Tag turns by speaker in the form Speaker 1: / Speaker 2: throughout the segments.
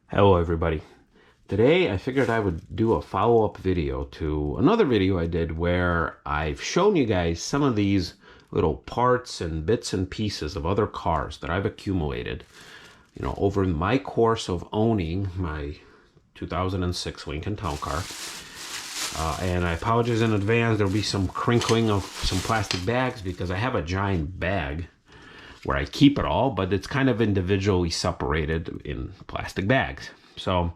Speaker 1: Hello everybody. Today I figured I would do a follow-up video to another video I did where I've shown you guys some of these little parts and bits and pieces of other cars that I've accumulated, you know, over my course of owning my 2006 Lincoln Town Car. And I apologize in advance, there'll be some crinkling of some plastic bags because I have a giant bag where I keep it all, but it's kind of individually separated in plastic bags. So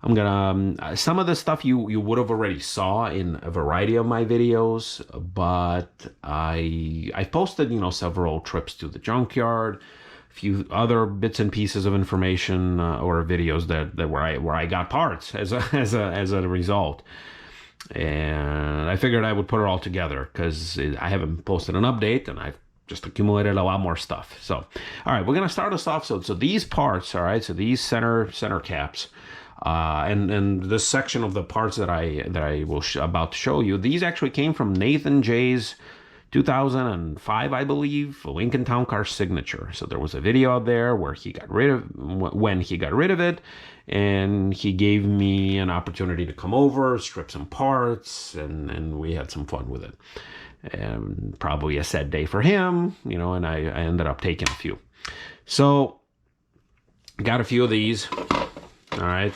Speaker 1: I'm gonna, some of the stuff you would have already saw in a variety of my videos, but I posted, you know, several trips to the junkyard, a few other bits and pieces of information or videos that where I got parts as a result. And I figured I would put it all together because I haven't posted an update and I've just accumulated a lot more stuff. So, all right, we're gonna start us off. So these parts, all right, so these center caps, and this section of the parts that I will about to show you, these actually came from Nathan J's 2005, I believe, Lincoln Town Car signature. So there was a video out there where he got rid of, when he got rid of it, and he gave me an opportunity to come over, strip some parts, and we had some fun with it. And probably a sad day for him, you know, and I ended up taking a few. So got a few of these. All right,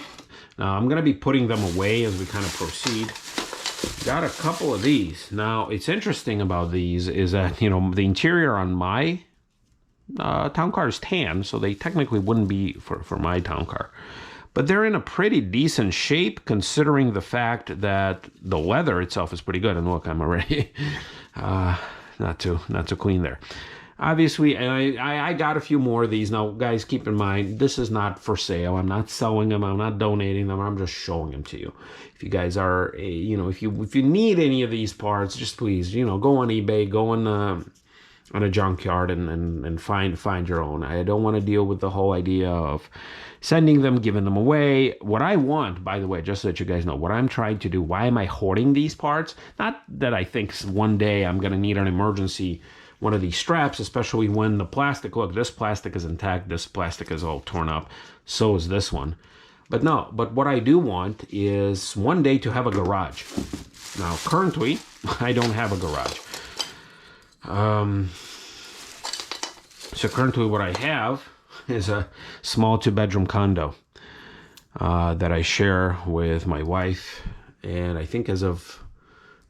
Speaker 1: now I'm gonna be putting them away as we kind of proceed. Got a couple of these. Now it's interesting about these is that, you know, the interior on my town car is tan, so they technically wouldn't be for my town car, but they're in a pretty decent shape considering the fact that the leather itself is pretty good. And look, I'm already not too clean there. Obviously, I got a few more of these. Now, guys, keep in mind, this is not for sale. I'm not selling them. I'm not donating them. I'm just showing them to you. If you guys are, you know, if you need any of these parts, just please, you know, go on eBay, go on a junkyard and find your own. I don't want to deal with the whole idea of sending them, giving them away. What I want, by the way, just so that you guys know, what I'm trying to do, why am I hoarding these parts? Not that I think one day I'm going to need an emergency one of these straps, especially when the plastic, look, this plastic is intact, this plastic is all torn up, so is this one. But no, but what I do want is one day to have a garage. Now, currently, I don't have a garage. So currently what I have is a small 2-bedroom condo that I share with my wife, and I think as of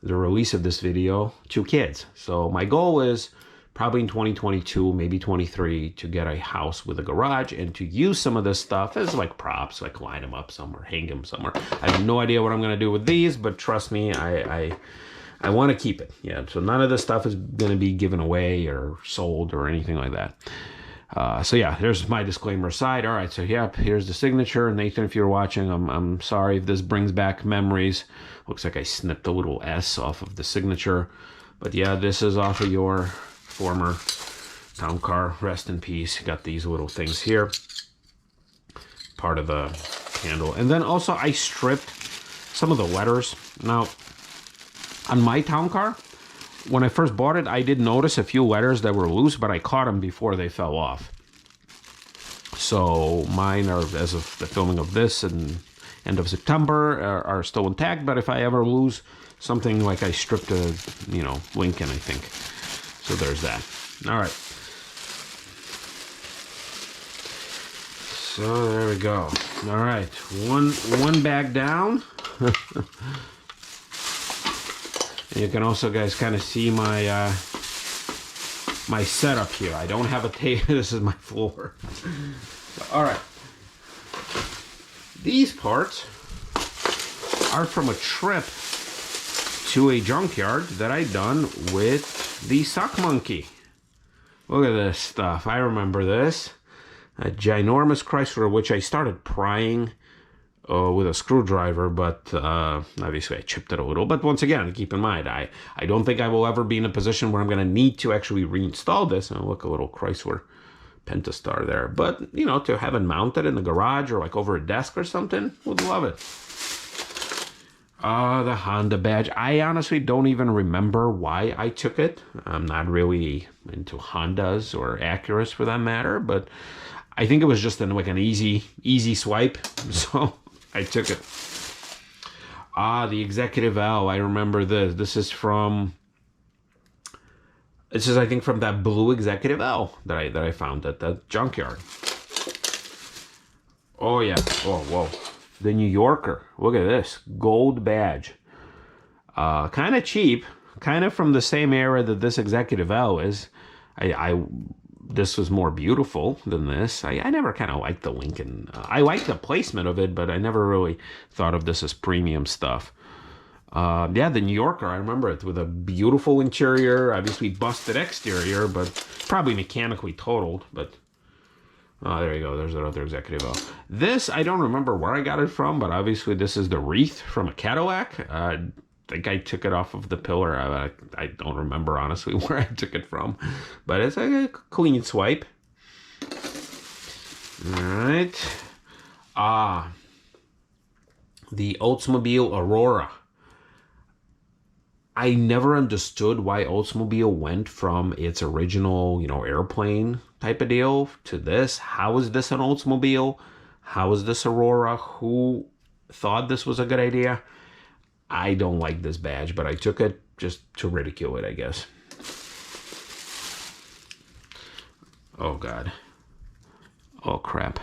Speaker 1: the release of this video, 2 kids. So my goal is probably in 2022, maybe 23, to get a house with a garage and to use some of this stuff as like props, like line them up somewhere, hang them somewhere. I have no idea what I'm gonna do with these, but trust me, I want to keep it. Yeah, so none of this stuff is going to be given away or sold or anything like that. So yeah, there's my disclaimer aside. All right, so yeah, here's the signature. Nathan, if you're watching, I'm sorry if this brings back memories. Looks like I snipped a little S off of the signature. But yeah, this is off of your former town car. Rest in peace. Got these little things here. Part of the handle. And then also I stripped some of the letters. Now, on my town car, when I first bought it, I did notice a few letters that were loose, but I caught them before they fell off. So mine are, as of the filming of this and end of September, are still intact. But if I ever lose something, like I stripped a, you know, Lincoln, I think. So there's that. All right. So there we go. All right, one bag down. You can also, guys, kind of see my my setup here. I don't have a table. This is my floor. All right. These parts are from a trip to a junkyard that I done with the Sock Monkey. Look at this stuff. I remember this. A ginormous Chrysler, which I started prying with a screwdriver, but obviously I chipped it a little. But once again, keep in mind, I don't think I will ever be in a position where I'm going to need to actually reinstall this. And look, a little Chrysler Pentastar there. But, you know, to have it mounted in the garage or like over a desk or something, would love it. The Honda badge. I honestly don't even remember why I took it. I'm not really into Hondas or Acuras for that matter, but I think it was just like an easy swipe, so I took it. The Executive L. I remember this. This is I think from that blue Executive L that I found at the junkyard. Oh yeah. Oh whoa. The New Yorker. Look at this gold badge. Kind of cheap. Kind of from the same era that this Executive L is. This was more beautiful than this. I never kind of liked the Lincoln. I liked the placement of it, but I never really thought of this as premium stuff. Yeah, the New Yorker, I remember it with a beautiful interior, obviously busted exterior, but probably mechanically totaled. But there you go. There's another Executive L. This, I don't remember where I got it from, but obviously this is the wreath from a Cadillac. I think I took it off of the pillar. I don't remember, honestly, where I took it from. But it's a clean swipe. All right. The Oldsmobile Aurora. I never understood why Oldsmobile went from its original, airplane type of deal to this. How is this an Oldsmobile? How is this Aurora? Who thought this was a good idea? I don't like this badge, but I took it just to ridicule it, I guess. Oh, God. Oh, crap.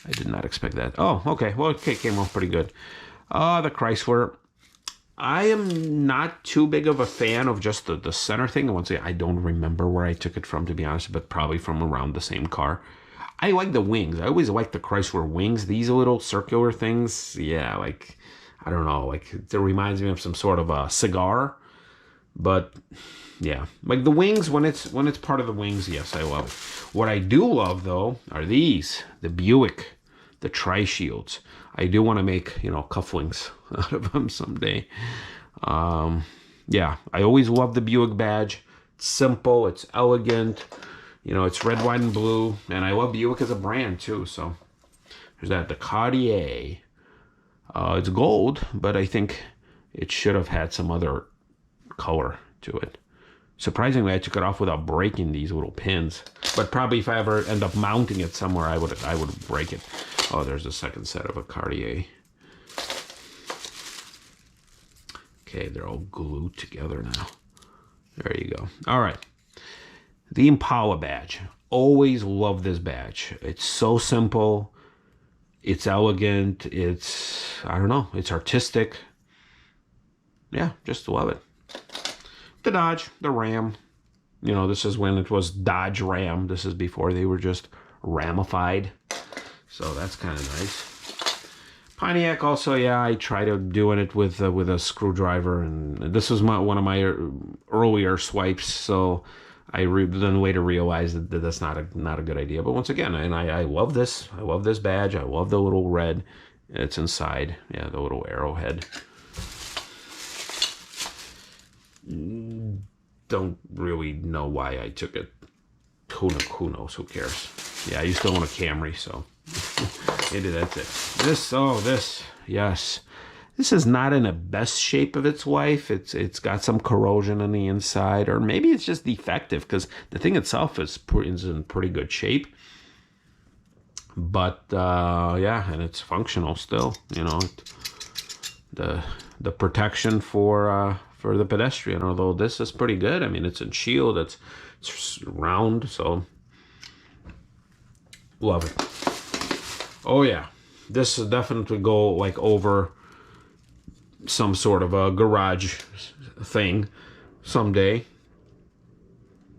Speaker 1: I did not expect that. Oh, okay. Well, it came off pretty good. The Chrysler. I am not too big of a fan of just the center thing. Once again, I don't remember where I took it from, to be honest, but probably from around the same car. I like the wings. I always like the Chrysler Wings. These little circular things, yeah, like, I don't know, like, it reminds me of some sort of a cigar. But, yeah, like the wings, when it's part of the wings, yes, I love it. What I do love, though, are these, the Buick, the Tri-Shields. I do want to make, cufflinks out of them someday. Yeah, I always love the Buick badge. It's simple, it's elegant, it's red, white, and blue. And I love Buick as a brand, too. So there's that. The Cartier. It's gold, but I think it should have had some other color to it. Surprisingly, I took it off without breaking these little pins. But probably if I ever end up mounting it somewhere, I would break it. Oh, there's a second set of a Cartier. Okay, they're all glued together now. There you go. All right. The Impala badge. Always love this badge. It's so simple. It's elegant. I don't know, it's artistic. Yeah, just love it. The Dodge, the Ram. This is when it was Dodge Ram. This is before they were just ramified. So that's kind of nice. Pontiac also, yeah, I tried doing it with a screwdriver, and this was one of my earlier swipes. So I then later realized that that's not a good idea. But once again, and I love this. I love this badge. I love the little red. It's inside. Yeah, the little arrowhead. Don't really know why I took it. Who knows? Who cares? Yeah, I used to own a Camry, so maybe that's it. This, yes. This is not in the best shape of its life. It's got some corrosion on the inside, or maybe it's just defective because the thing itself is in pretty good shape. But yeah, and it's functional still. The protection for the pedestrian. Although this is pretty good. I mean, it's in shield. It's round, so love it. Oh yeah, this will definitely go like over some sort of a garage thing someday.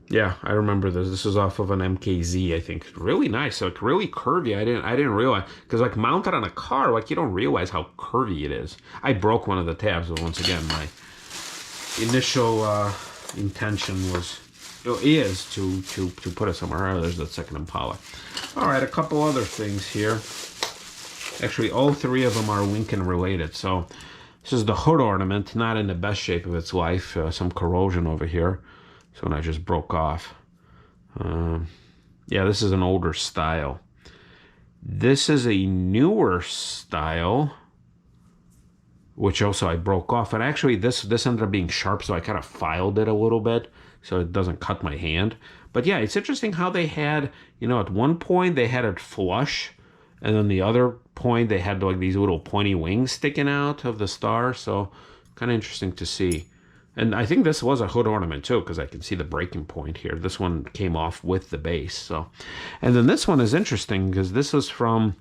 Speaker 1: Yeah, I remember this. This is off of an MKZ, I think. Really nice, like really curvy. I didn't realize, because like mounted on a car, like you don't realize how curvy it is. I broke one of the tabs, but once again, my initial intention is to put it somewhere. Oh, there's the second Impala. All right, a couple other things here. Actually, all three of them are Lincoln related. So this is the hood ornament, not in the best shape of its life. Some corrosion over here. So when I just broke off. Yeah, this is an older style. This is a newer style. which also I broke off. And actually this ended up being sharp, so I kind of filed it a little bit so it doesn't cut my hand. But yeah, it's interesting how they had, you know, at one point they had it flush, and then the other point they had like these little pointy wings sticking out of the star. So kind of interesting to see. And I think this was a hood ornament too, because I can see the breaking point here. This one came off with the base. So, and then this one is interesting because this is from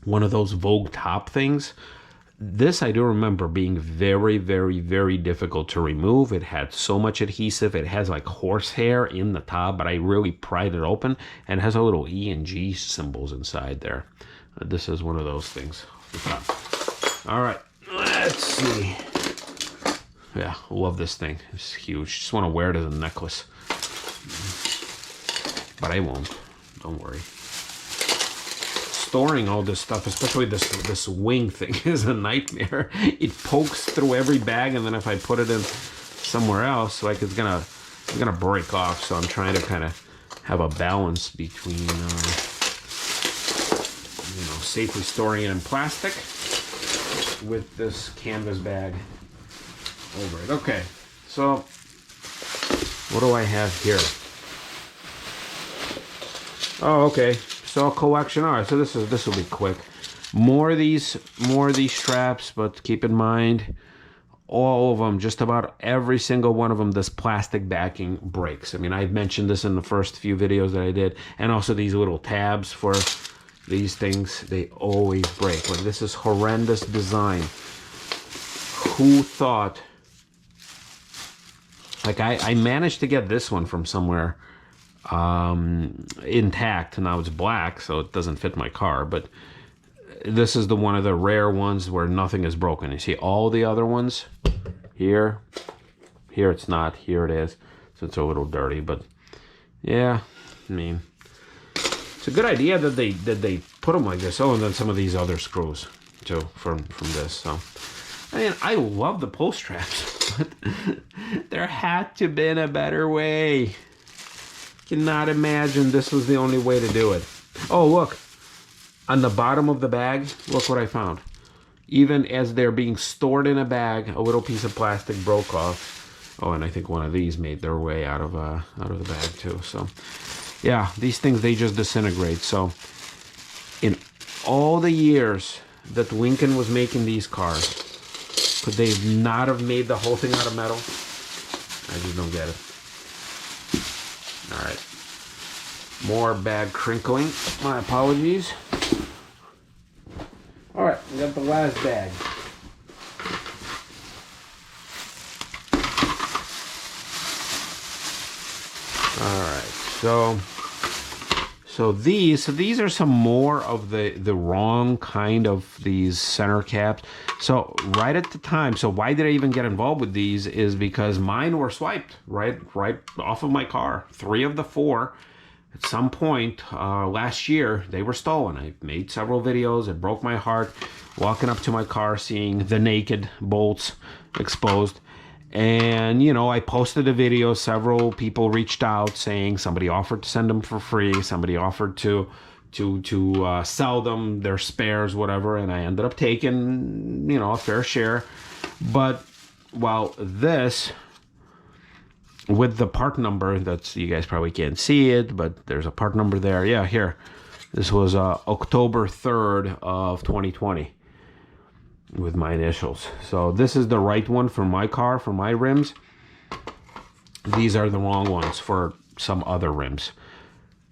Speaker 1: one of those Vogue top things. This I do remember being very, very, very difficult to remove. It had so much adhesive. It has like horsehair in the top, but I really pried it open, and it has a little E and G symbols inside there. This is one of those things. All right, let's see. Yeah, love this thing. It's huge. Just want to wear it as a necklace. But I won't. Don't worry. Storing all this stuff, especially this wing thing, is a nightmare. It pokes through every bag, and then if I put it in somewhere else, like it's gonna break off. So I'm trying to kind of have a balance between you know, safely storing it in plastic with this canvas bag over it. Okay, so what do I have here? Oh, okay. So a collection. All right, so this will be quick. More of these straps, but keep in mind, all of them, just about every single one of them, this plastic backing breaks. I mean, I've mentioned this in the first few videos that I did, and also these little tabs for these things, they always break. Like, this is horrendous design. Who thought? Like, I managed to get this one from somewhere intact. Now it's black, so it doesn't fit my car, but this is the one of the rare ones where nothing is broken. You see all the other ones here it's not, here it is, so it's a little dirty. But yeah, I mean, it's a good idea that they put them like this. Oh, and then some of these other screws too from this. So I mean, I love the pull straps, but there had to have been a better way. Cannot imagine this was the only way to do it. Oh, look. On the bottom of the bag, look what I found. Even as they're being stored in a bag, a little piece of plastic broke off. Oh, and I think one of these made their way out of the bag too. So, yeah, these things, they just disintegrate. So, in all the years that Lincoln was making these cars, could they not have made the whole thing out of metal? I just don't get it. All right. More bag crinkling. My apologies. All right, we got the last bag. All right, so these are some more of the wrong kind of these center caps. So right at the time, so why did I even get involved with these is because mine were swiped right off of my car. 3 of the 4 at some point last year, they were stolen. I made several videos. It broke my heart walking up to my car, seeing the naked bolts exposed. And, you know, I posted a video. Several people reached out saying somebody offered to send them for free. Somebody offered to sell them, their spares, whatever. And I ended up taking, you know, a fair share. But while this, with the part number, that's, you guys probably can't see it, but there's a part number there. Yeah, here. This was October 3rd of 2020 with my initials. So this is the right one for my car, for my rims. These are the wrong ones for some other rims.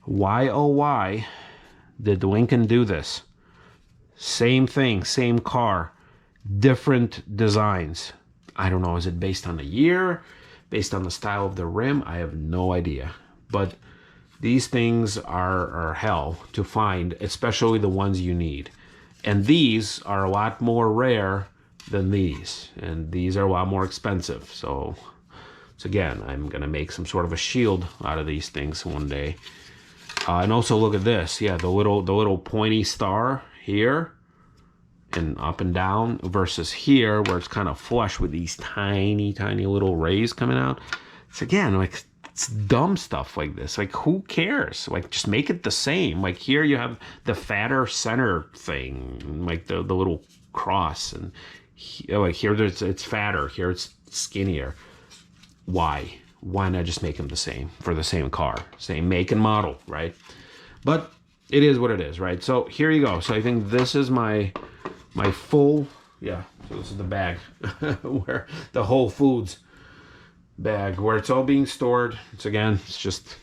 Speaker 1: Why, oh why did Lincoln do this? Same thing, same car, different designs. I don't know, is it based on the year? Based on the style of the rim? I have no idea. But these things are hell to find, especially the ones you need. And these are a lot more rare than these. And these are a lot more expensive. So again, I'm going to make some sort of a shield out of these things one day. And also look at this. Yeah, the little pointy star here and up and down versus here where it's kind of flush with these tiny little rays coming out. It's again, like, it's dumb stuff like this. Like, who cares? Like, just make it the same. Like, here you have the fatter center thing, like the little cross, and Like here, it's fatter. Here, it's skinnier. Why? Why not just make them the same for the same car, same make and model, right? But it is what it is, right? So here you go. So I think this is my full, yeah. So this is the bag where the Whole Foods bag where it's all being stored. It's just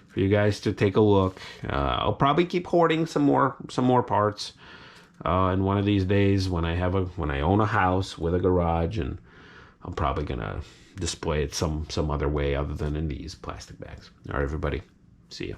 Speaker 1: for you guys to take a look. I'll probably keep hoarding some more parts. And one of these days when I own a house with a garage, and I'm probably gonna display it some other way other than in these plastic bags. All right, everybody. See ya.